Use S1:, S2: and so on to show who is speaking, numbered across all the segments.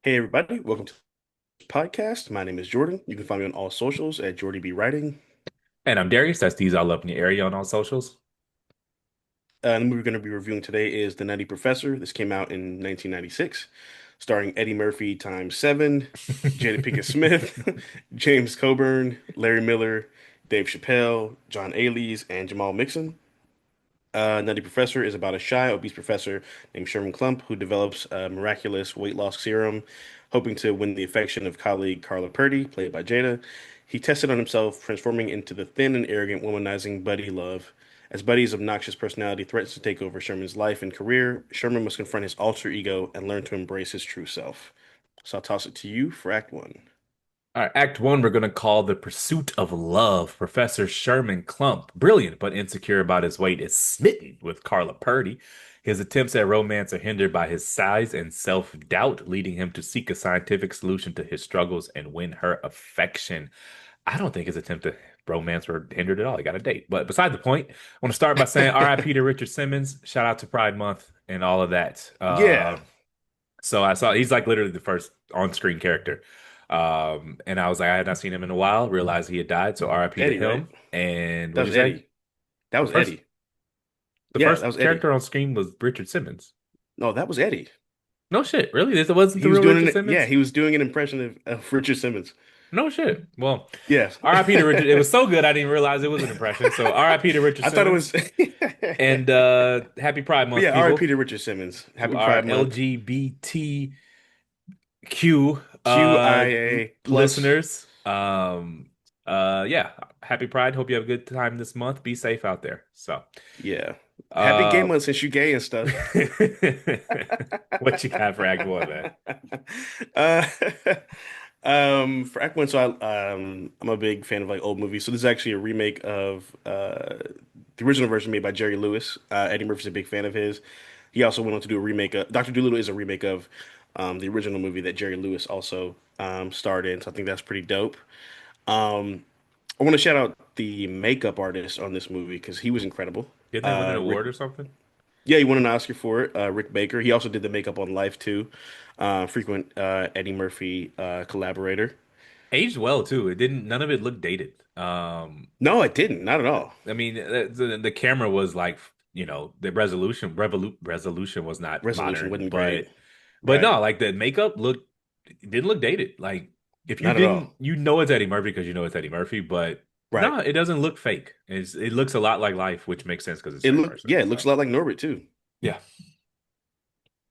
S1: Hey everybody, welcome to the podcast. My name is Jordan. You can find me on all socials at Jordy B Writing.
S2: And I'm Darius. That's D's all up in your area on all socials.
S1: The movie we're going to be reviewing today is The Nutty Professor. This came out in 1996, starring Eddie Murphy times seven, Jada Pinkett Smith, James Coburn, Larry Miller, Dave Chappelle, John Ailey, and Jamal Mixon. Nutty Professor is about a shy, obese professor named Sherman Klump who develops a miraculous weight loss serum, hoping to win the affection of colleague Carla Purdy, played by Jada. He tested on himself, transforming into the thin and arrogant, womanizing Buddy Love. As Buddy's obnoxious personality threatens to take over Sherman's life and career, Sherman must confront his alter ego and learn to embrace his true self. So I'll toss it to you for Act One.
S2: All right, Act One, we're going to call The Pursuit of Love. Professor Sherman Klump, brilliant but insecure about his weight, is smitten with Carla Purdy. His attempts at romance are hindered by his size and self-doubt, leading him to seek a scientific solution to his struggles and win her affection. I don't think his attempt at romance were hindered at all. He got a date. But beside the point, I want to start by saying RIP to Richard Simmons. Shout out to Pride Month and all of that.
S1: Yeah,
S2: So I saw he's like literally the first on-screen character. And I was like, I had not seen him in a while, realized he had died. So RIP to
S1: Eddie, right?
S2: him. And
S1: That
S2: what'd you
S1: was
S2: say?
S1: Eddie. That
S2: The
S1: was
S2: first
S1: Eddie.
S2: the
S1: Yeah,
S2: first
S1: that was Eddie.
S2: character on screen was Richard Simmons.
S1: No, that was Eddie.
S2: No shit, really? This wasn't
S1: He
S2: the
S1: was
S2: real
S1: doing
S2: Richard
S1: it. Yeah,
S2: Simmons?
S1: he was doing an impression of Richard Simmons.
S2: No shit. Well,
S1: Yes.
S2: RIP to Richard. It was so good I didn't realize it was an impression. So RIP to Richard
S1: I thought it
S2: Simmons.
S1: was.
S2: And happy Pride
S1: But
S2: Month,
S1: yeah, R.I.P.
S2: people,
S1: to Richard Simmons.
S2: to
S1: Happy
S2: our
S1: Pride Month.
S2: LGBTQ
S1: QIA plus.
S2: listeners. Yeah, happy Pride. Hope you have a good time this month. Be safe out there. So,
S1: Yeah. Happy gay
S2: uh,
S1: month since you gay and stuff.
S2: what you got for Act One, man?
S1: uh, for Act One, I'm a big fan of like old movies. So this is actually a remake of the original version made by Jerry Lewis. Eddie Murphy's a big fan of his. He also went on to do a remake of Dr. Dolittle is a remake of the original movie that Jerry Lewis also starred in. So I think that's pretty dope. Um, I want to shout out the makeup artist on this movie because he was incredible.
S2: Didn't they win an
S1: Rick,
S2: award or something?
S1: yeah, he won an Oscar for it. Rick Baker. He also did the makeup on Life too. Frequent Eddie Murphy collaborator.
S2: Aged well too. It didn't. None of it looked dated.
S1: No, it didn't. Not at all.
S2: I mean, the camera was like, the resolution was not
S1: Resolution
S2: modern,
S1: wasn't great.
S2: but
S1: Right.
S2: no, like the makeup didn't look dated. Like if you
S1: Not at
S2: didn't,
S1: all.
S2: it's Eddie Murphy because you know it's Eddie Murphy, but
S1: Right.
S2: no, it doesn't look fake. It looks a lot like life, which makes sense because it's the same person.
S1: Yeah, it looks
S2: So
S1: a lot like Norbit too.
S2: yeah.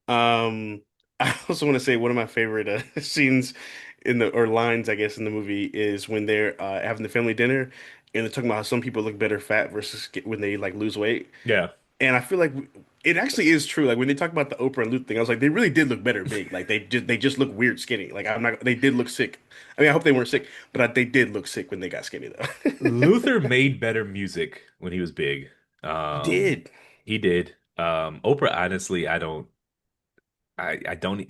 S1: Um, I also want to say one of my favorite scenes or lines, I guess, in the movie is when they're having the family dinner and they're talking about how some people look better fat versus when they like lose weight.
S2: Yeah.
S1: And I feel like it actually is true. Like when they talk about the Oprah and Luke thing, I was like, they really did look better big. Like they just look weird skinny. Like I'm not. They did look sick. I mean, I hope they weren't sick, but they did look sick when they got skinny though.
S2: Luther made better music when he was big.
S1: He
S2: Um,
S1: did.
S2: he did. Oprah, honestly, I don't.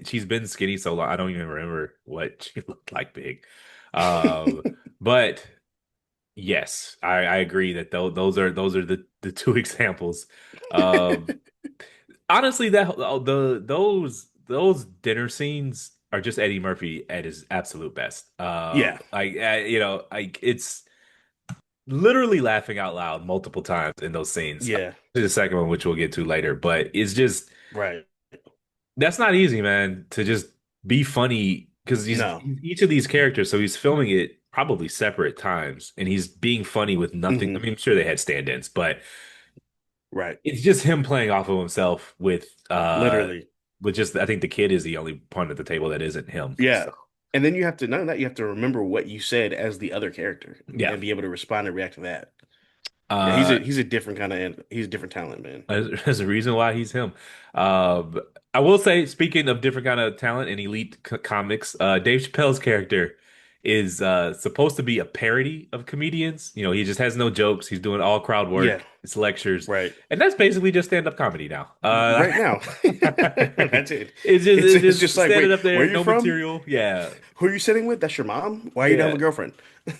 S2: She's been skinny so long. I don't even remember what she looked like big. Um, but yes, I agree that those are the two examples of honestly that those dinner scenes are just Eddie Murphy at his absolute best.
S1: Yeah.
S2: Like it's literally laughing out loud multiple times in those scenes.
S1: Yeah.
S2: The second one, which we'll get to later, but it's just
S1: Right.
S2: that's not easy, man, to just be funny because
S1: No.
S2: each of these characters, so he's filming it probably separate times and he's being funny with nothing. I
S1: Hmm.
S2: mean, I'm sure they had stand-ins, but
S1: Right.
S2: it's just him playing off of himself
S1: Literally.
S2: with just I think the kid is the only point at the table that isn't him.
S1: Yeah.
S2: So
S1: And then you have to none of that. You have to remember what you said as the other character
S2: yeah.
S1: and be able to respond and react to that. Yeah,
S2: Uh
S1: he's a different kind of he's a different talent, man.
S2: there's a reason why he's him. I will say, speaking of different kind of talent and elite comics, Dave Chappelle's character is supposed to be a parody of comedians. You know, he just has no jokes. He's doing all crowd
S1: Yeah.
S2: work. It's lectures,
S1: Right.
S2: and that's basically just stand-up comedy now.
S1: Right now. That's it.
S2: It's
S1: It's
S2: just
S1: just like,
S2: standing
S1: wait,
S2: up there,
S1: where are you
S2: no
S1: from?
S2: material. Yeah,
S1: Who are you sitting with? That's your mom? Why you don't have
S2: yeah.
S1: a girlfriend?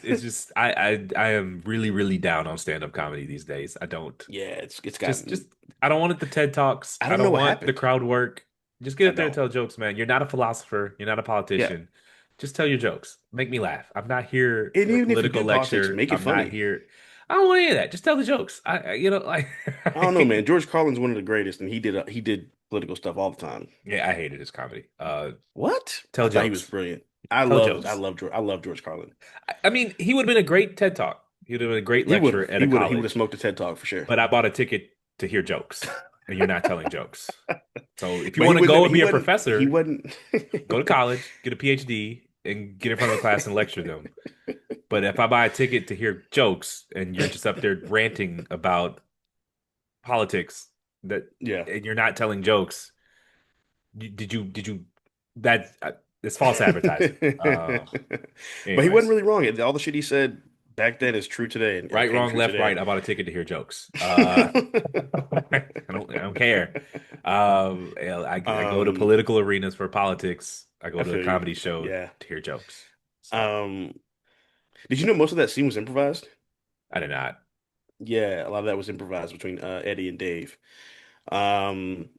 S2: It's just I am really really down on stand-up comedy these days. I don't
S1: Yeah, it's
S2: just
S1: gotten
S2: I don't want it the TED Talks.
S1: I
S2: I
S1: don't know
S2: don't
S1: what
S2: want the
S1: happened.
S2: crowd work. Just get
S1: I
S2: up there and
S1: don't.
S2: tell jokes, man. You're not a philosopher. You're not a
S1: Yeah.
S2: politician. Just tell your jokes. Make me laugh. I'm not here
S1: And
S2: for a
S1: even if you
S2: political
S1: do politics,
S2: lecture.
S1: make it
S2: I'm not
S1: funny.
S2: here. I don't want any of that. Just tell the jokes. Like,
S1: I don't know, man. George Carlin's one of the greatest, and he did political stuff all the time.
S2: yeah, I hated his comedy.
S1: What? I
S2: Tell
S1: thought he was
S2: jokes.
S1: brilliant.
S2: Tell jokes.
S1: I love George Carlin.
S2: I mean, he would have been a great TED Talk. He would have been a great
S1: He would
S2: lecturer
S1: have.
S2: at a
S1: He would have
S2: college.
S1: smoked a TED Talk for sure.
S2: But I bought a ticket to hear jokes, and you're not telling jokes. So if you
S1: But he
S2: want to go
S1: wasn't.
S2: and
S1: He
S2: be a
S1: wasn't. He
S2: professor,
S1: wasn't.
S2: go to college, get a PhD, and get in front of a class and lecture them. But if I buy a ticket to hear jokes and you're just up there ranting about politics that
S1: Yeah.
S2: and you're not telling jokes, did you that it's false advertising.
S1: But he wasn't
S2: Anyways,
S1: really wrong. All the shit he said back then is true today
S2: right,
S1: and
S2: wrong,
S1: true
S2: left,
S1: today.
S2: right. I bought a ticket to hear jokes. I don't care. I go to
S1: Um,
S2: political arenas for politics. I go
S1: I
S2: to a
S1: feel you.
S2: comedy show
S1: Yeah.
S2: to hear jokes. So
S1: Um, did you know most of that scene was improvised?
S2: I did not.
S1: Yeah, a lot of that was improvised between Eddie and Dave. Um,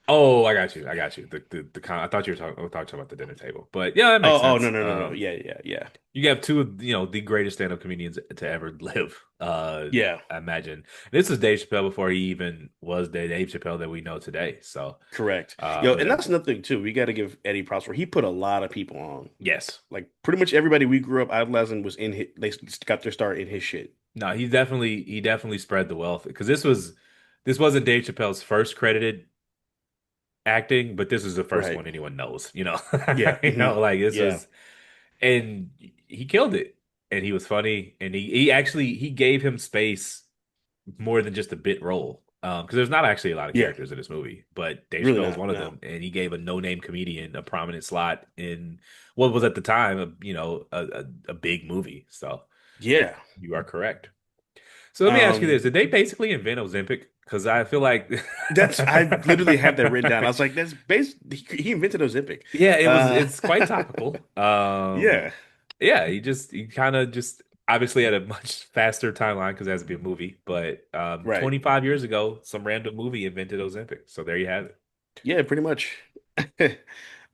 S2: Oh, I got you. I got you. I thought you were talking about the dinner table, but yeah, that makes
S1: no,
S2: sense.
S1: no, no, no. Yeah, yeah, yeah.
S2: You have two of the greatest stand-up comedians to ever live.
S1: Yeah,
S2: I imagine this is Dave Chappelle before he even was the Dave Chappelle that we know today. So,
S1: correct. Yo,
S2: but
S1: and that's another thing too. We got to give Eddie props for he put a lot of people on.
S2: yes,
S1: Like pretty much everybody we grew up idolizing was in his, they got their start in his shit.
S2: no, he definitely spread the wealth because this wasn't Dave Chappelle's first credited acting, but this is the first
S1: Right.
S2: one anyone knows.
S1: Yeah.
S2: Like this
S1: Yeah.
S2: was, and he killed it, and he was funny, and he actually he gave him space more than just a bit role. Because there's not actually a lot of
S1: Yeah.
S2: characters in this movie, but Dave
S1: Really
S2: Chappelle was
S1: not.
S2: one of
S1: No.
S2: them, and he gave a no-name comedian a prominent slot in what was at the time, a big movie. So
S1: Yeah.
S2: you are correct. So let me ask you
S1: Um,
S2: this: did they basically invent Ozempic? Because I feel like,
S1: I literally have that written down. I was like, that's base. He invented Ozempic.
S2: yeah,
S1: Uh,
S2: it's quite topical.
S1: yeah.
S2: Yeah, he kind of just obviously had a much faster timeline because it has to be a movie. But
S1: Right.
S2: 25 years ago, some random movie invented Ozempic. So there you have it.
S1: Yeah. Pretty much.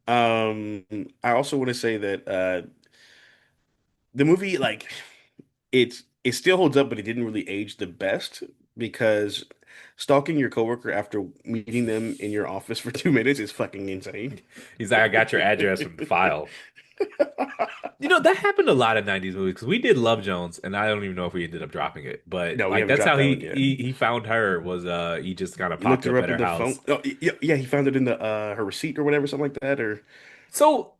S1: Um, I also want to say that the movie, like, it still holds up, but it didn't really age the best because stalking your coworker after meeting them in your office for 2 minutes is fucking insane.
S2: He's like, I got your address from the file. That happened a lot in 90s movies because we did Love Jones, and I don't even know if we ended up dropping it. But
S1: No, we
S2: like
S1: haven't
S2: that's
S1: dropped
S2: how
S1: that
S2: he
S1: one yet.
S2: he, he found her was he just kind of
S1: You looked
S2: popped
S1: her
S2: up at
S1: up in
S2: her
S1: the phone.
S2: house.
S1: Oh, yeah, yeah, he found it in the her receipt or whatever, something like that. Or
S2: So,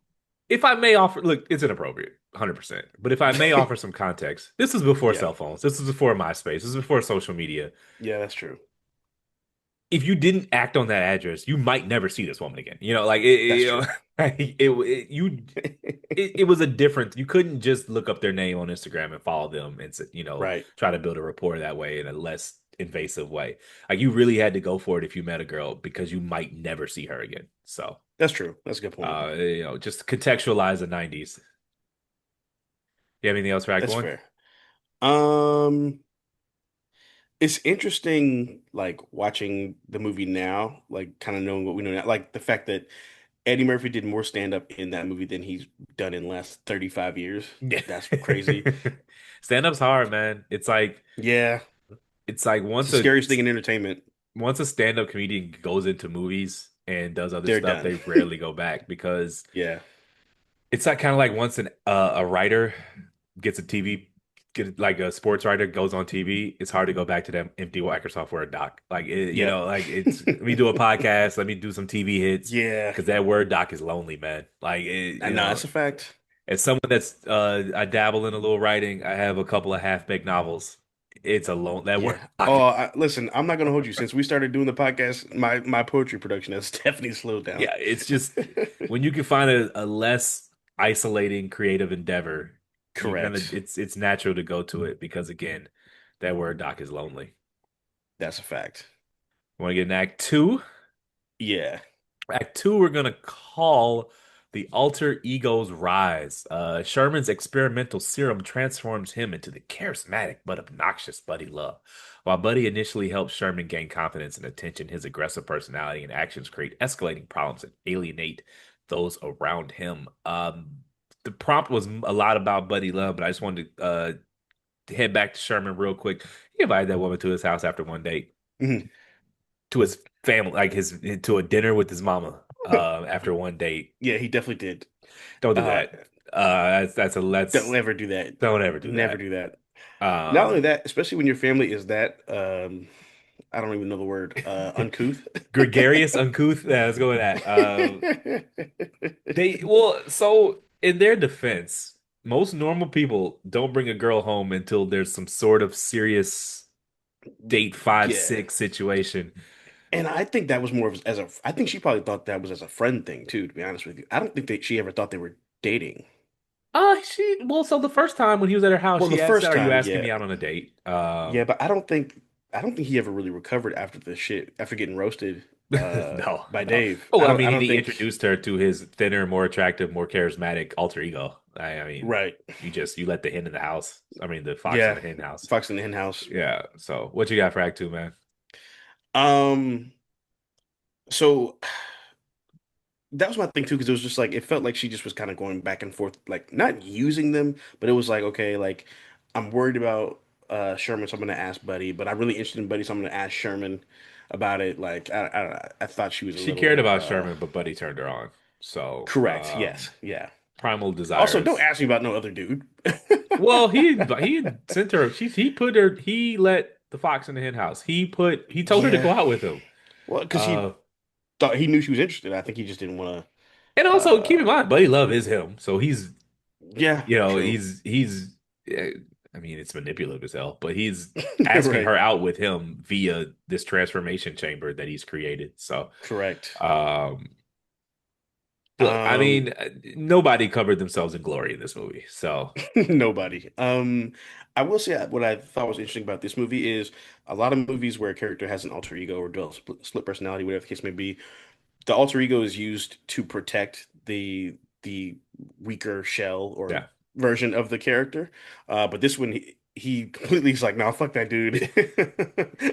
S2: if I may offer, look, it's inappropriate, 100%. But if I may offer some context, this is before
S1: yeah,
S2: cell phones. This is before MySpace. This is before social media.
S1: yeah, that's true.
S2: If you didn't act on that address, you might never see this woman again. Like
S1: That's true.
S2: it was a different. You couldn't just look up their name on Instagram and follow them and
S1: Right.
S2: try to build a rapport that way in a less invasive way. Like you really had to go for it if you met a girl because you might never see her again. So,
S1: That's true. That's a good point.
S2: just contextualize the 90s. You have anything else for Act
S1: That's
S2: One?
S1: fair. Um, it's interesting, like watching the movie now, like kind of knowing what we know now, like the fact that Eddie Murphy did more stand up in that movie than he's done in the last 35 years.
S2: Yeah.
S1: That's crazy.
S2: Stand-up's hard, man.
S1: Yeah,
S2: It's like
S1: it's the scariest thing in entertainment.
S2: once a stand-up comedian goes into movies and does other
S1: They're
S2: stuff,
S1: done.
S2: they rarely go back because
S1: Yeah,
S2: it's like kind of like once a writer gets a TV, get like a sports writer goes on TV, it's hard to go back to that empty Microsoft Word doc. Like
S1: yep.
S2: like it's let me do a podcast, let me do some TV hits
S1: Yeah,
S2: because that Word doc is lonely, man. Like
S1: I know that's a fact.
S2: as someone that's I dabble in a little writing, I have a couple of half-baked novels. It's a long that Word
S1: Yeah.
S2: doc.
S1: Oh, listen, I'm not gonna hold you. Since we started doing the podcast, my poetry production has definitely slowed down.
S2: Yeah, it's just when you can find a less isolating creative endeavor, you kind of
S1: Correct.
S2: it's natural to go to it because again, that Word doc is lonely.
S1: That's a fact.
S2: Want to get in Act Two?
S1: Yeah.
S2: Act Two, we're gonna call The alter ego's rise. Sherman's experimental serum transforms him into the charismatic but obnoxious Buddy Love. While Buddy initially helps Sherman gain confidence and attention, his aggressive personality and actions create escalating problems and alienate those around him. The prompt was a lot about Buddy Love, but I just wanted to head back to Sherman real quick. He invited that woman to his house after one date,
S1: Mhm.
S2: to his family, like his to a dinner with his mama. After one date,
S1: Yeah, he definitely did.
S2: don't do
S1: Uh,
S2: that. That's a
S1: don't
S2: let's
S1: ever do that.
S2: don't ever do
S1: Never
S2: that.
S1: do that. Not only
S2: Um,
S1: that, especially when your family is that, I don't even know the word, uncouth.
S2: Gregarious, uncouth. Yeah, let's go with that. They well, so in their defense, most normal people don't bring a girl home until there's some sort of serious date five,
S1: Yeah.
S2: six situation.
S1: And I think that was more of as a, I think she probably thought that was as a friend thing too, to be honest with you. I don't think that she ever thought they were dating.
S2: So the first time when he was at her house,
S1: Well, the
S2: she asked,
S1: first
S2: "Are you
S1: time,
S2: asking
S1: yeah.
S2: me out on a date?"
S1: Yeah, but I don't think he ever really recovered after the shit, after getting roasted
S2: No,
S1: by
S2: no.
S1: Dave.
S2: Oh,
S1: I
S2: well, I
S1: don't I
S2: mean,
S1: don't
S2: he
S1: think
S2: introduced her to his thinner, more attractive, more charismatic alter ego. I mean,
S1: right.
S2: you let the hen in the house. I mean, the fox in
S1: Yeah.
S2: the hen house.
S1: Fox in the Hen House.
S2: Yeah. So, what you got for Act Two, man?
S1: Um so that was my thing too, because it was just like it felt like she just was kind of going back and forth, like not using them, but it was like, okay, like I'm worried about Sherman, so I'm gonna ask Buddy, but I'm really interested in Buddy, so I'm gonna ask Sherman about it. Like I thought she was a
S2: She cared
S1: little
S2: about Sherman, but Buddy turned her on. So,
S1: correct. Yes, yeah.
S2: primal
S1: Also, don't
S2: desires.
S1: ask me about no other dude.
S2: Well, he sent her. He put her. He let the fox in the hen house. He told her to go
S1: Yeah.
S2: out with him.
S1: Well, because he
S2: Uh,
S1: thought he knew she was interested. I think he just didn't want
S2: and
S1: to.
S2: also keep in mind, Buddy Love is him, so
S1: Yeah, true.
S2: he's I mean, it's manipulative as hell, but he's asking
S1: Right.
S2: her out with him via this transformation chamber that he's created. So,
S1: Correct.
S2: um, look, I
S1: Um,
S2: mean, nobody covered themselves in glory in this movie. So,
S1: nobody. I will say what I thought was interesting about this movie is a lot of movies where a character has an alter ego or develops split personality, whatever the case may be, the alter ego is used to protect the weaker shell or
S2: yeah.
S1: version of the character. But this one he completely is like, nah, fuck that dude.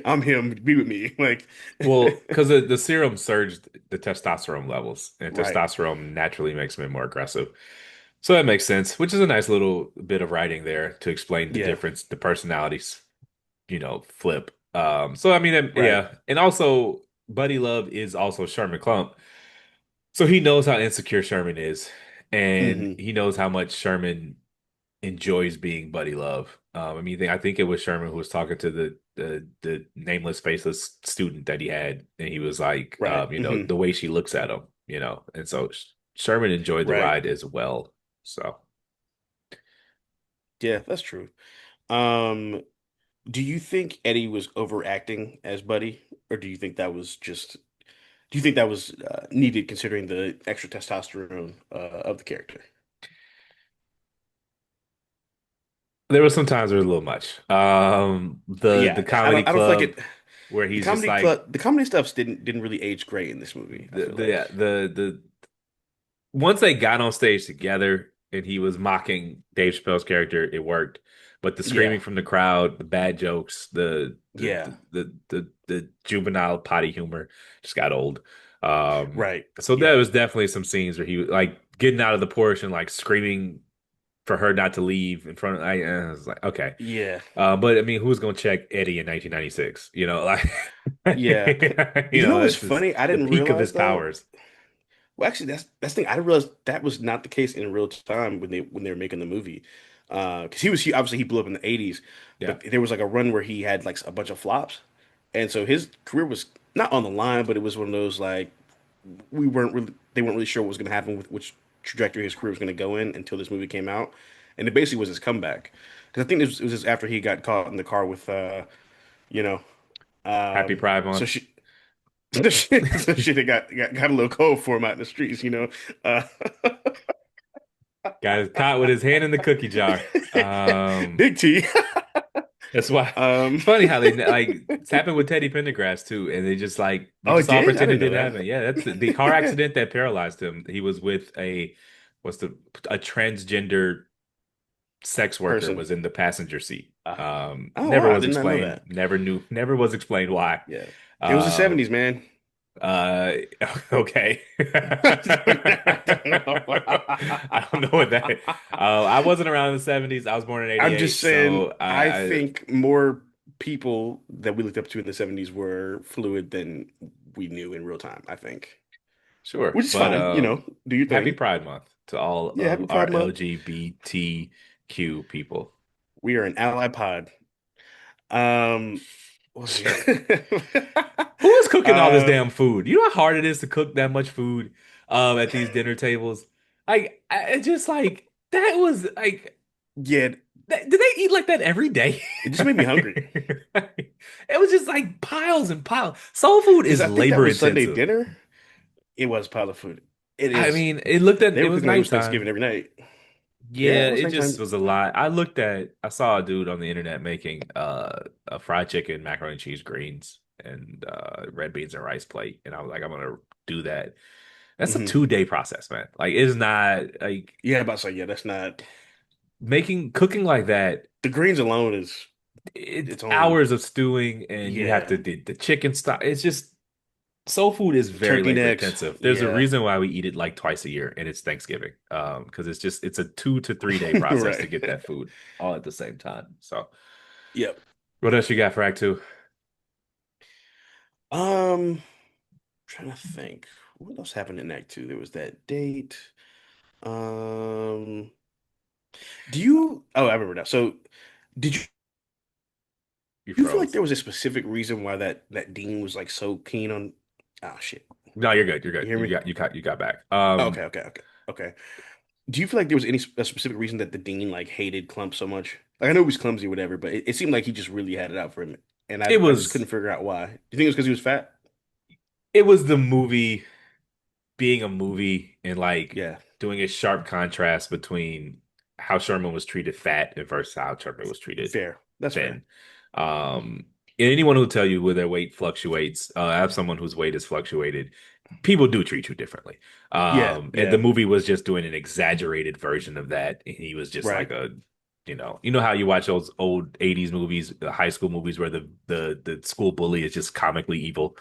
S1: I'm him. Be with me. Like,
S2: Well, because the serum surged the testosterone levels, and
S1: right.
S2: testosterone naturally makes men more aggressive. So that makes sense, which is a nice little bit of writing there to explain the
S1: Yeah.
S2: difference, the personalities, flip. So I mean,
S1: Right.
S2: yeah, and also Buddy Love is also Sherman Clump, so he knows how insecure Sherman is, and
S1: Hmm.
S2: he knows how much Sherman enjoys being Buddy Love. I mean, I think it was Sherman who was talking to the nameless, faceless student that he had, and he was like,
S1: Right.
S2: the way she looks at him, and so Sherman enjoyed the
S1: Right.
S2: ride as well. So.
S1: Yeah, that's true. Um, do you think Eddie was overacting as Buddy, or do you think that was needed considering the extra testosterone of the character?
S2: There was sometimes there was a little much. The
S1: Yeah,
S2: comedy
S1: I don't feel like
S2: club where he's just like
S1: the comedy stuffs didn't really age great in this movie, I
S2: the
S1: feel like.
S2: the once they got on stage together and he was mocking Dave Chappelle's character, it worked. But the
S1: Yeah.
S2: screaming from the crowd, the bad jokes,
S1: Yeah.
S2: the juvenile potty humor just got old. Um,
S1: Right.
S2: so there
S1: Yeah.
S2: was definitely some scenes where he was like getting out of the Porsche and like screaming for her not to leave in front of. I was like, okay.
S1: Yeah.
S2: But I mean, who's gonna check Eddie in 1996?
S1: Yeah.
S2: This
S1: What's
S2: is
S1: funny? I
S2: the
S1: didn't
S2: peak of his
S1: realize though.
S2: powers.
S1: Well, actually, that's the thing. I didn't realize that was not the case in real time when they were making the movie. Because obviously he blew up in the 80s,
S2: Yeah.
S1: but there was like a run where he had like a bunch of flops, and so his career was not on the line, but it was one of those like they weren't really sure what was going to happen with which trajectory his career was going to go in until this movie came out, and it basically was his comeback. Because I think it was just after he got caught in the car with you know,
S2: Happy Pride
S1: so
S2: Month.
S1: she. So shit, it got a little cold for him out in the streets. Uh,
S2: Got caught with his hand in the cookie jar.
S1: Big T.
S2: That's why
S1: Um,
S2: it's funny how they like it's happened with Teddy Pendergrass too, and they just like He
S1: Oh, it
S2: just saw
S1: did? I
S2: pretend it
S1: didn't know
S2: didn't
S1: that.
S2: happen. Yeah, that's the car accident that paralyzed him. He was with what's the a transgender sex worker
S1: Person.
S2: was in the passenger seat.
S1: Uh, oh,
S2: Never
S1: wow. I
S2: was
S1: did not know
S2: explained.
S1: that.
S2: Never knew. Never was explained why.
S1: Yeah. It was the
S2: Uh,
S1: 70s, man.
S2: uh, okay.
S1: I don't know.
S2: I don't know what that. I wasn't around in the 70s. I was born in
S1: I'm just
S2: 88,
S1: saying,
S2: so
S1: I think more people that we looked up to in the 70s were fluid than we knew in real time, I think.
S2: sure.
S1: Which is
S2: But
S1: fine, do your
S2: happy
S1: thing.
S2: Pride Month to all
S1: Yeah, happy
S2: of our
S1: Pride Month.
S2: LGBTQ people.
S1: We are an ally pod. Um, what was it?
S2: Who is cooking all this
S1: uh,
S2: damn food? You know how hard it is to cook that much food at these dinner tables? It just like that was like
S1: yeah,
S2: did they eat like that every day?
S1: it just made me hungry.
S2: It was just like piles and piles. Soul food
S1: Because
S2: is
S1: I think that
S2: labor
S1: was Sunday
S2: intensive.
S1: dinner. It was pile of food. It
S2: I
S1: is.
S2: mean,
S1: They
S2: it
S1: were
S2: was
S1: cooking like it was
S2: nighttime.
S1: Thanksgiving every night. Yeah,
S2: Yeah,
S1: it was
S2: it just
S1: nighttime.
S2: was a lot. I saw a dude on the internet making a fried chicken, macaroni and cheese, greens, and red beans and rice plate. And I was like, I'm gonna do that. That's a
S1: Hmm
S2: 2 day process, man. Like it's not like
S1: Yeah, about to say, yeah, that's not
S2: making cooking like that.
S1: the greens alone is
S2: It's
S1: its own.
S2: hours of stewing and you have
S1: Yeah,
S2: to do the chicken stock. It's just soul food is very
S1: turkey
S2: labor
S1: necks.
S2: intensive. There's a
S1: Yeah,
S2: reason why we eat it like twice a year and it's Thanksgiving. Because it's a 2 to 3 day process to
S1: right.
S2: get that food all at the same time. So
S1: Yep.
S2: what else you got for Act Two?
S1: Trying to think. What else happened in Act Two? There was that date. Um, do you? Oh, I remember now. So, did
S2: You
S1: you feel like
S2: froze.
S1: there was a specific reason why that dean was like so keen on? Oh shit!
S2: No, you're good. You're
S1: You
S2: good.
S1: hear me?
S2: You got back.
S1: Okay, okay, okay, okay. Do you feel like there was any a specific reason that the dean like hated Clump so much? Like I know he was clumsy, or whatever, but it seemed like he just really had it out for him, and
S2: It
S1: I just couldn't
S2: was
S1: figure out why. Do you think it was because he was fat?
S2: it was the movie being a movie and like
S1: Yeah,
S2: doing a sharp contrast between how Sherman was treated fat and versus how Sherman was treated
S1: fair. That's fair.
S2: thin. And anyone who'll tell you where their weight fluctuates, I have someone whose weight has fluctuated. People do treat you differently.
S1: Yeah,
S2: And the
S1: yeah,
S2: movie was just doing an exaggerated version of that. And he was just like
S1: right,
S2: a, you know how you watch those old 80s movies, the high school movies where the school bully is just comically evil.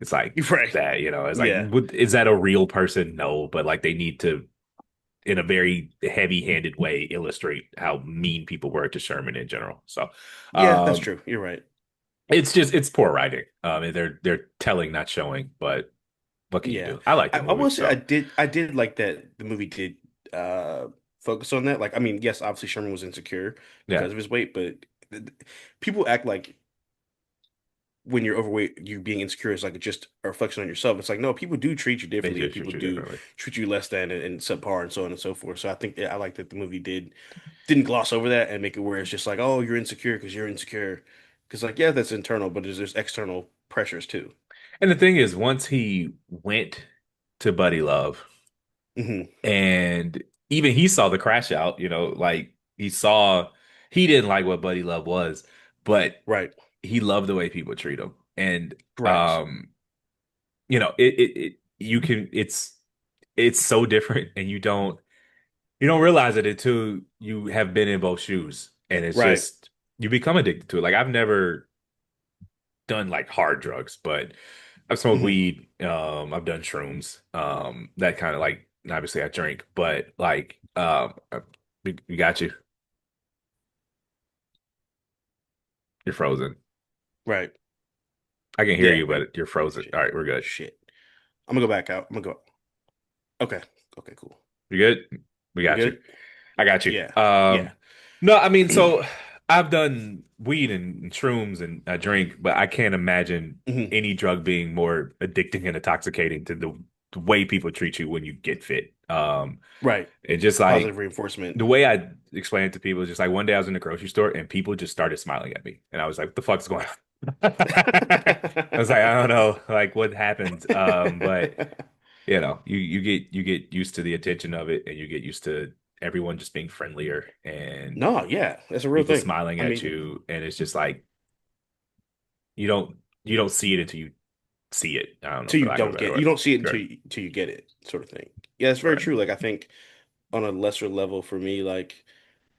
S2: It's like
S1: right.
S2: that, it's like,
S1: Yeah,
S2: is that a real person? No, but like they need to, in a very heavy-handed way, illustrate how mean people were to Sherman in general. So,
S1: yeah. That's
S2: um,
S1: true. You're right.
S2: it's poor writing. And they're telling, not showing, but what can you
S1: Yeah,
S2: do? I like the
S1: I
S2: movie,
S1: will say
S2: so
S1: I did like that the movie did uh focus on that. Like, I mean, yes, obviously Sherman was insecure
S2: yeah,
S1: because of his weight, but th- th- people act like when you're overweight, you being insecure is like just a reflection on yourself. It's like no, people do treat you
S2: they
S1: differently, and
S2: just
S1: people
S2: treat you
S1: do
S2: differently.
S1: treat you less than and subpar and so on and so forth. So I think I like that the movie didn't gloss over that and make it where it's just like, oh, you're insecure because you're insecure. Because like, yeah, that's internal, but there's external pressures too.
S2: And the thing is, once he went to Buddy Love,
S1: Hmm
S2: and even he saw the crash out, like he didn't like what Buddy Love was, but
S1: Right.
S2: he loved the way people treat him. And
S1: Correct.
S2: you can it's so different and you don't realize it until you have been in both shoes. And it's
S1: Right.
S2: just you become addicted to it. Like I've never done like hard drugs, but I've smoked
S1: hmm
S2: weed, I've done shrooms, that kind of like obviously I drink, but like we got you. You're frozen.
S1: Right.
S2: I can hear
S1: Yeah.
S2: you, but you're frozen.
S1: Shit.
S2: All right, we're good.
S1: Shit. I'm gonna go back out. I'm gonna go. Okay. Okay. Cool.
S2: You good? We
S1: We
S2: got you.
S1: good?
S2: I got you.
S1: Yeah. Yeah.
S2: No, I mean, so I've done weed and shrooms and I drink, but I can't imagine
S1: hmm
S2: any drug being more addicting and intoxicating to the way people treat you when you get fit.
S1: Right.
S2: It's just
S1: Positive
S2: like
S1: reinforcement.
S2: the way I explain it to people is just like one day I was in the grocery store and people just started smiling at me, and I was like, "What the fuck's going on?" I was like, I don't know, like what happened. But you get used to the attention of it, and you get used to everyone just being friendlier and
S1: No, yeah, that's a real
S2: people
S1: thing.
S2: smiling
S1: I
S2: at
S1: mean,
S2: you, and it's just like you don't see it until you see it. I don't know
S1: till
S2: for
S1: you
S2: lack of a
S1: don't
S2: better
S1: get you
S2: word.
S1: don't see it
S2: Right.
S1: until you get it, sort of thing. Yeah, it's very
S2: Right.
S1: true. Like I think on a lesser level for me, like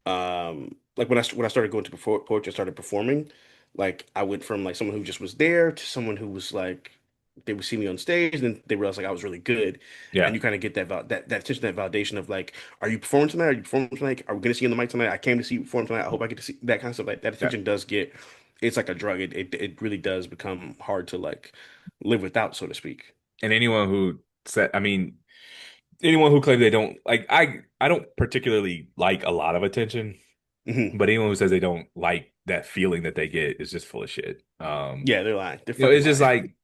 S1: when I started going to poetry, I started performing. Like I went from like someone who just was there to someone who was like they would see me on stage, and then they realized like I was really good,
S2: Yeah.
S1: and you kind of get that attention, that validation of like, are you performing tonight? Are you performing tonight? Are we gonna see you on the mic tonight? I came to see you perform tonight. I hope I get to see that kind of stuff. Like that
S2: Yeah.
S1: attention does get, it's like a drug. It really does become hard to like live without, so to speak.
S2: And anyone who said, I mean, anyone who claims they don't like, I don't particularly like a lot of attention,
S1: Hmm.
S2: but anyone who says they don't like that feeling that they get is just full of shit.
S1: Yeah, they're lying. They're fucking
S2: It's just
S1: lying.
S2: like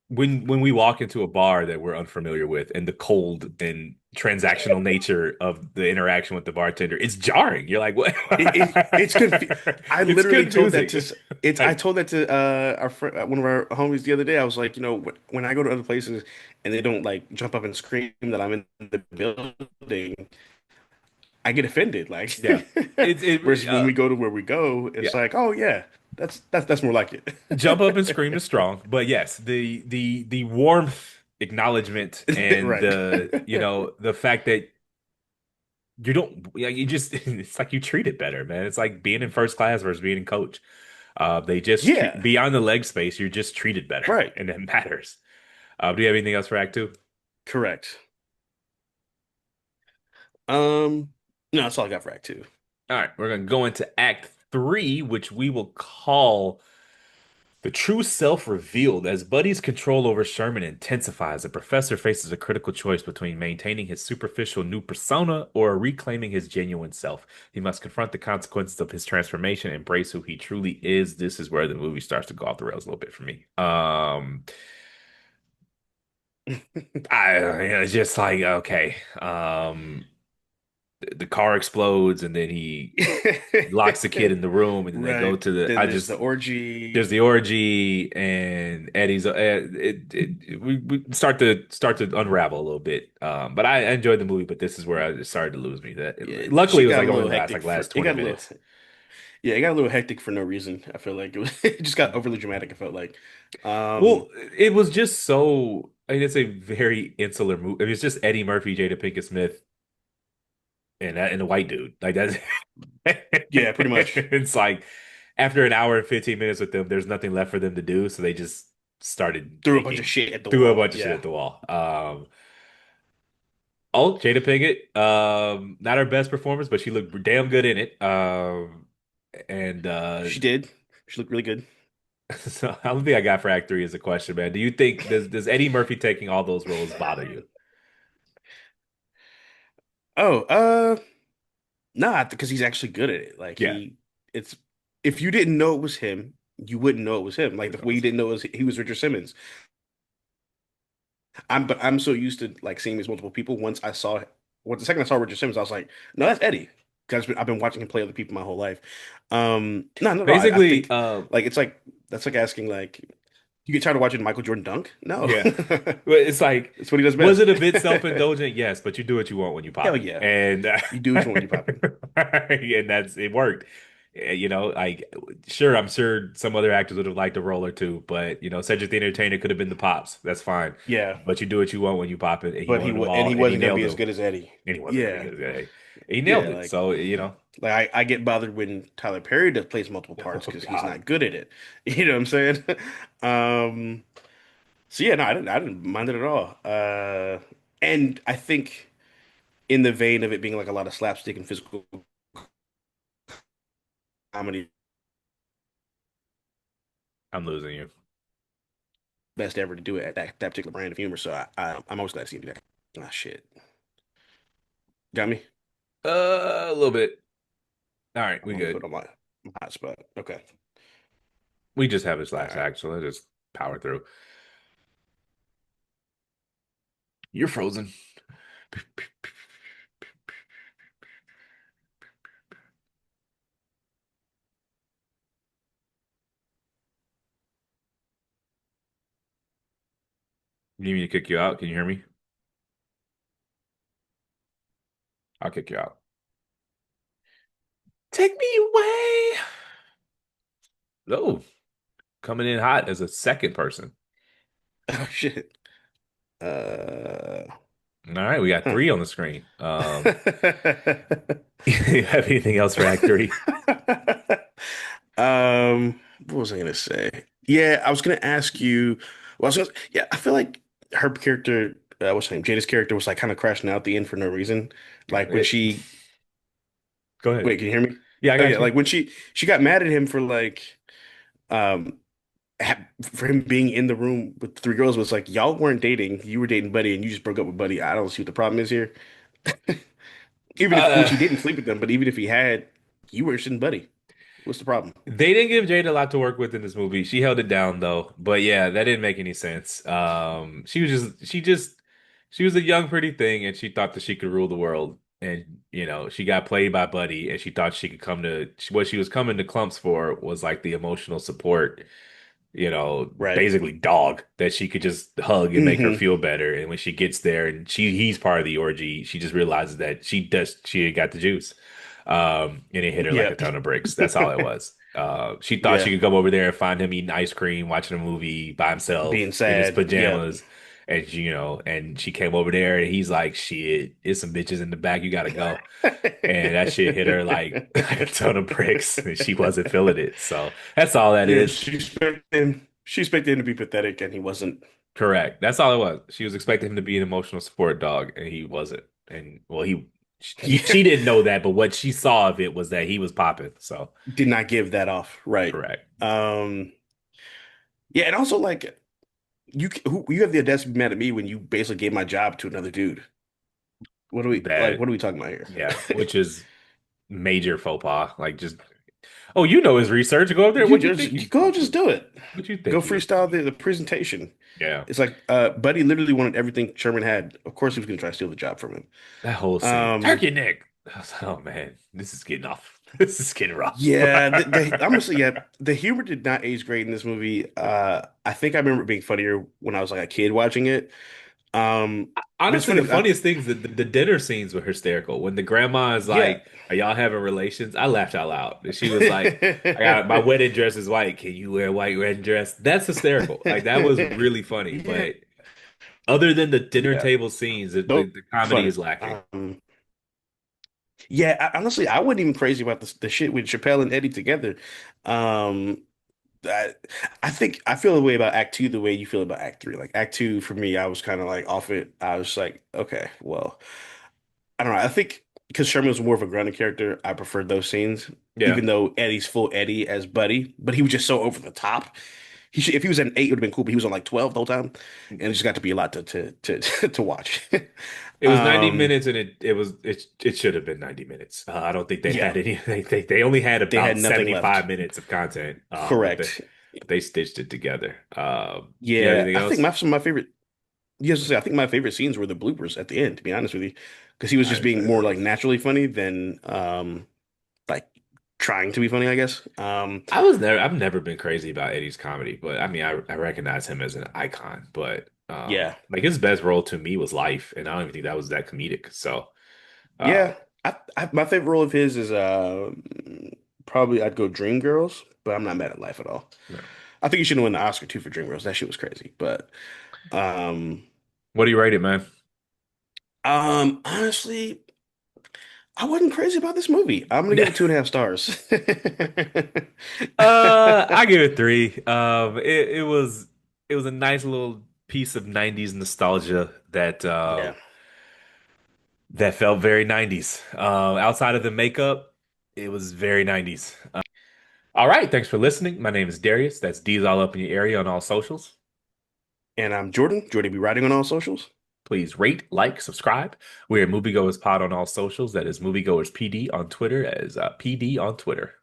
S2: when we walk into a bar that we're unfamiliar with and the cold and transactional nature of the interaction with the bartender, it's jarring. You're like, what?
S1: It's I
S2: It's
S1: literally told that
S2: confusing.
S1: to it's I
S2: Like,
S1: told that to our friend, one of our homies the other day. I was like, when I go to other places and they don't like jump up and scream that I'm in the building, I get offended. Like,
S2: yeah, it's
S1: versus
S2: it
S1: when we go to where we go,
S2: yeah.
S1: it's like, oh yeah, that's more like
S2: Jump up and
S1: it.
S2: scream is strong, but yes, the warmth, acknowledgement, and
S1: Right.
S2: the fact that you don't yeah you just it's like you treat it better, man. It's like being in first class versus being in coach. They just treat
S1: Yeah,
S2: beyond the leg space, you're just treated better,
S1: right.
S2: and that matters. Do you have anything else for Act Two?
S1: Correct. Um, no, that's all I got for Act Two.
S2: All right, we're gonna go into Act Three, which we will call the true self revealed. As Buddy's control over Sherman intensifies, the professor faces a critical choice between maintaining his superficial new persona or reclaiming his genuine self. He must confront the consequences of his transformation, embrace who he truly is. This is where the movie starts to go off the rails a little bit for me. It's just like okay. The car explodes and then he locks the kid in the room and then they go
S1: Right.
S2: to the
S1: Then
S2: I
S1: there's the
S2: just there's
S1: orgy.
S2: the orgy and Eddie's we start to unravel a little bit. But I enjoyed the movie, but this is where I just started to lose me.
S1: Yeah,
S2: That luckily
S1: shit
S2: it was
S1: got a
S2: like only
S1: little
S2: the
S1: hectic
S2: last
S1: it
S2: 20
S1: got a little
S2: minutes.
S1: yeah, it got a little hectic for no reason. I feel like it just got overly dramatic, I felt like.
S2: Well,
S1: Um
S2: it was just so I mean it's a very insular movie. I mean, it's just Eddie Murphy, Jada Pinkett Smith, and a white dude. Like that's
S1: yeah, pretty much.
S2: it's like after an hour and 15 minutes with them, there's nothing left for them to do, so they just started
S1: Threw a bunch of
S2: making
S1: shit at the
S2: threw a
S1: wall.
S2: bunch of shit
S1: Yeah.
S2: at the wall. Oh, Jada Pinkett, not her best performance, but she looked damn good in it. And
S1: She did. She looked really good.
S2: so I don't think I got for Act Three is a question, man. Do you think does Eddie Murphy taking all those roles bother you?
S1: Oh, nah, because he's actually good at it. Like
S2: Yeah,
S1: it's if you didn't know it was him, you wouldn't know it was him. Like the way you didn't know it was he was Richard Simmons. But I'm so used to like seeing these multiple people. The second I saw Richard Simmons, I was like, no, that's Eddie. Because I've been watching him play other people my whole life. No, not at all. I
S2: basically,
S1: think like it's like that's like asking like you get tired of watching Michael Jordan dunk? No.
S2: yeah. But it's like,
S1: It's what he does
S2: was
S1: best.
S2: it a bit self-indulgent? Yes, but you do what you want when you pop
S1: Hell
S2: it,
S1: yeah.
S2: and
S1: You do what you want when you're popping.
S2: and that's it worked. Like sure, I'm sure some other actors would have liked a role or two, but Cedric the Entertainer could have been the pops. That's fine,
S1: Yeah.
S2: but you do what you want when you pop it, and he
S1: But
S2: wanted them
S1: and
S2: all,
S1: he
S2: and he
S1: wasn't gonna
S2: nailed
S1: be as
S2: them,
S1: good as Eddie.
S2: and he wasn't gonna be
S1: Yeah.
S2: good at it. He nailed
S1: Yeah,
S2: it. So
S1: like I get bothered when Tyler Perry does plays multiple parts
S2: oh
S1: because he's
S2: God,
S1: not good at it. You know what I'm saying? Um, so yeah, no, I didn't mind it at all. And I think in the vein of it being like a lot of slapstick and physical comedy,
S2: I'm losing you.
S1: best ever to do it at that particular brand of humor. So I'm always glad to see him do that. Ah, shit, got me.
S2: A little bit. All right, we
S1: Let me put
S2: good.
S1: on my hotspot. Okay,
S2: We just have his
S1: all
S2: last
S1: right.
S2: act, so let's just power through. You're frozen. You need me to kick you out? Can you hear me? I'll kick you out. Take me away. Oh, coming in hot as a second person.
S1: Oh shit. Uh,
S2: All right, we got
S1: huh.
S2: three on the screen. You have anything else for Act Three?
S1: What was I gonna say? Yeah, I was gonna ask you. Well, yeah, I feel like her character, what's her name? Jada's character was like kind of crashing out at the end for no reason. Like when
S2: It,
S1: she,
S2: go ahead.
S1: wait, can you hear me?
S2: Yeah, I
S1: Oh yeah,
S2: got you.
S1: like when she got mad at him for like, um, for him being in the room with the three girls was like y'all weren't dating, you were dating Buddy, and you just broke up with Buddy. I don't see what the problem is here. Even if which
S2: Uh,
S1: he didn't sleep with them, but even if he had, you were interested in Buddy. What's the problem?
S2: they didn't give Jada a lot to work with in this movie. She held it down though. But yeah, that didn't make any sense. She was a young pretty thing and she thought that she could rule the world. And she got played by Buddy and she thought she could what she was coming to Clumps for was like the emotional support,
S1: Right.
S2: basically dog that she could just hug and make her
S1: Hmm.
S2: feel better. And when she gets there and he's part of the orgy, she just realizes that she had got the juice. And it hit her like
S1: Yeah.
S2: a ton of bricks. That's all it was. She thought she
S1: Yeah.
S2: could come over there and find him eating ice cream, watching a movie by
S1: Being
S2: himself in his
S1: sad. Yep.
S2: pajamas. And and she came over there and he's like, shit, there's some bitches in the back, you gotta go. And that shit hit her like, like a ton of bricks, and she wasn't feeling it. So that's all that
S1: Yeah,
S2: is.
S1: she expected him to be pathetic and he wasn't.
S2: Correct. That's all it was. She was expecting him to be an emotional support dog, and he wasn't. And well,
S1: Yeah.
S2: she didn't know that, but what she saw of it was that he was popping. So
S1: Did not give that off. Right.
S2: correct.
S1: Um, yeah, and also like you have the audacity to be mad at me when you basically gave my job to another dude.
S2: That
S1: What are we talking about
S2: yeah,
S1: here?
S2: which is major faux pas. Like just oh, you know his research. Go over there. What you think
S1: You
S2: you
S1: go just do it.
S2: what you
S1: Go
S2: think you gonna
S1: freestyle the presentation.
S2: yeah.
S1: It's like Buddy literally wanted everything Sherman had. Of course he was gonna try to steal the job from him.
S2: That whole scene.
S1: Um,
S2: Turkey neck. I was like, oh man, this is getting off. This is getting rough.
S1: yeah, honestly, yeah, the humor did not age great in this movie. I think I remember it being funnier when I was like a kid watching it. Um, but it's
S2: Honestly,
S1: funny
S2: the
S1: 'cause
S2: funniest things, the dinner scenes were hysterical. When the grandma is
S1: yeah.
S2: like, "Are y'all having relations?" I laughed out loud. And she was like, "I got my wedding dress is white. Can you wear a white wedding dress?" That's hysterical. Like that was really funny.
S1: Yeah,
S2: But other than the dinner
S1: yeah,
S2: table scenes,
S1: those
S2: the comedy
S1: funny.
S2: is lacking.
S1: Yeah, honestly, I wasn't even crazy about the shit with Chappelle and Eddie together. Um, I, I think I feel the way about Act Two the way you feel about Act Three. Like Act Two for me, I was kind of like off it. I was like, okay, well, I don't know. I think because Sherman was more of a grounded character, I preferred those scenes.
S2: Yeah.
S1: Even though Eddie's full Eddie as Buddy, but he was just so over the top. If he was at an 8, it would have been cool, but he was on like 12 the whole time, and it just got to be a lot to watch.
S2: It was 90
S1: Um,
S2: minutes and it should have been 90 minutes. I don't think they
S1: yeah,
S2: had any they only had
S1: they had
S2: about
S1: nothing
S2: 75
S1: left.
S2: minutes of content. But
S1: Correct.
S2: they stitched it together. You have
S1: Yeah,
S2: anything
S1: I think
S2: else?
S1: some of my favorite. Yes, to say, I think my favorite scenes were the bloopers at the end. To be honest with you, because he was
S2: I
S1: just
S2: didn't
S1: being
S2: say
S1: more
S2: that.
S1: like naturally funny than like trying to be funny, I guess.
S2: I've never been crazy about Eddie's comedy, but I mean I recognize him as an icon, but
S1: Yeah,
S2: like his best role to me was Life, and I don't even think that was that comedic. So uh
S1: yeah. My favorite role of his is probably I'd go Dreamgirls, but I'm not mad at Life at all.
S2: no.
S1: I think he should have won the Oscar too for Dreamgirls. That shit was crazy, but um,
S2: What do you rate it, man?
S1: honestly, I wasn't crazy about this movie. I'm gonna give it 2.5 stars.
S2: I give it three. It was a nice little piece of 90s nostalgia
S1: Yeah.
S2: that felt very 90s. Outside of the makeup, it was very 90s. All right, thanks for listening. My name is Darius. That's D's all up in your area on all socials.
S1: And I'm Jordan. Jordan be writing on all socials.
S2: Please rate, like, subscribe. We're Movie Goers Pod on all socials. That is Movie Goers PD on Twitter as PD on Twitter.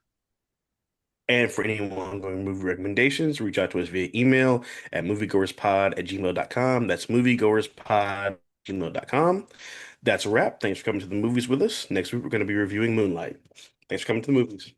S1: And for any ongoing movie recommendations, reach out to us via email at moviegoerspod@gmail.com. That's moviegoerspod@gmail.com. That's a wrap. Thanks for coming to the movies with us. Next week, we're going to be reviewing Moonlight. Thanks for coming to the movies.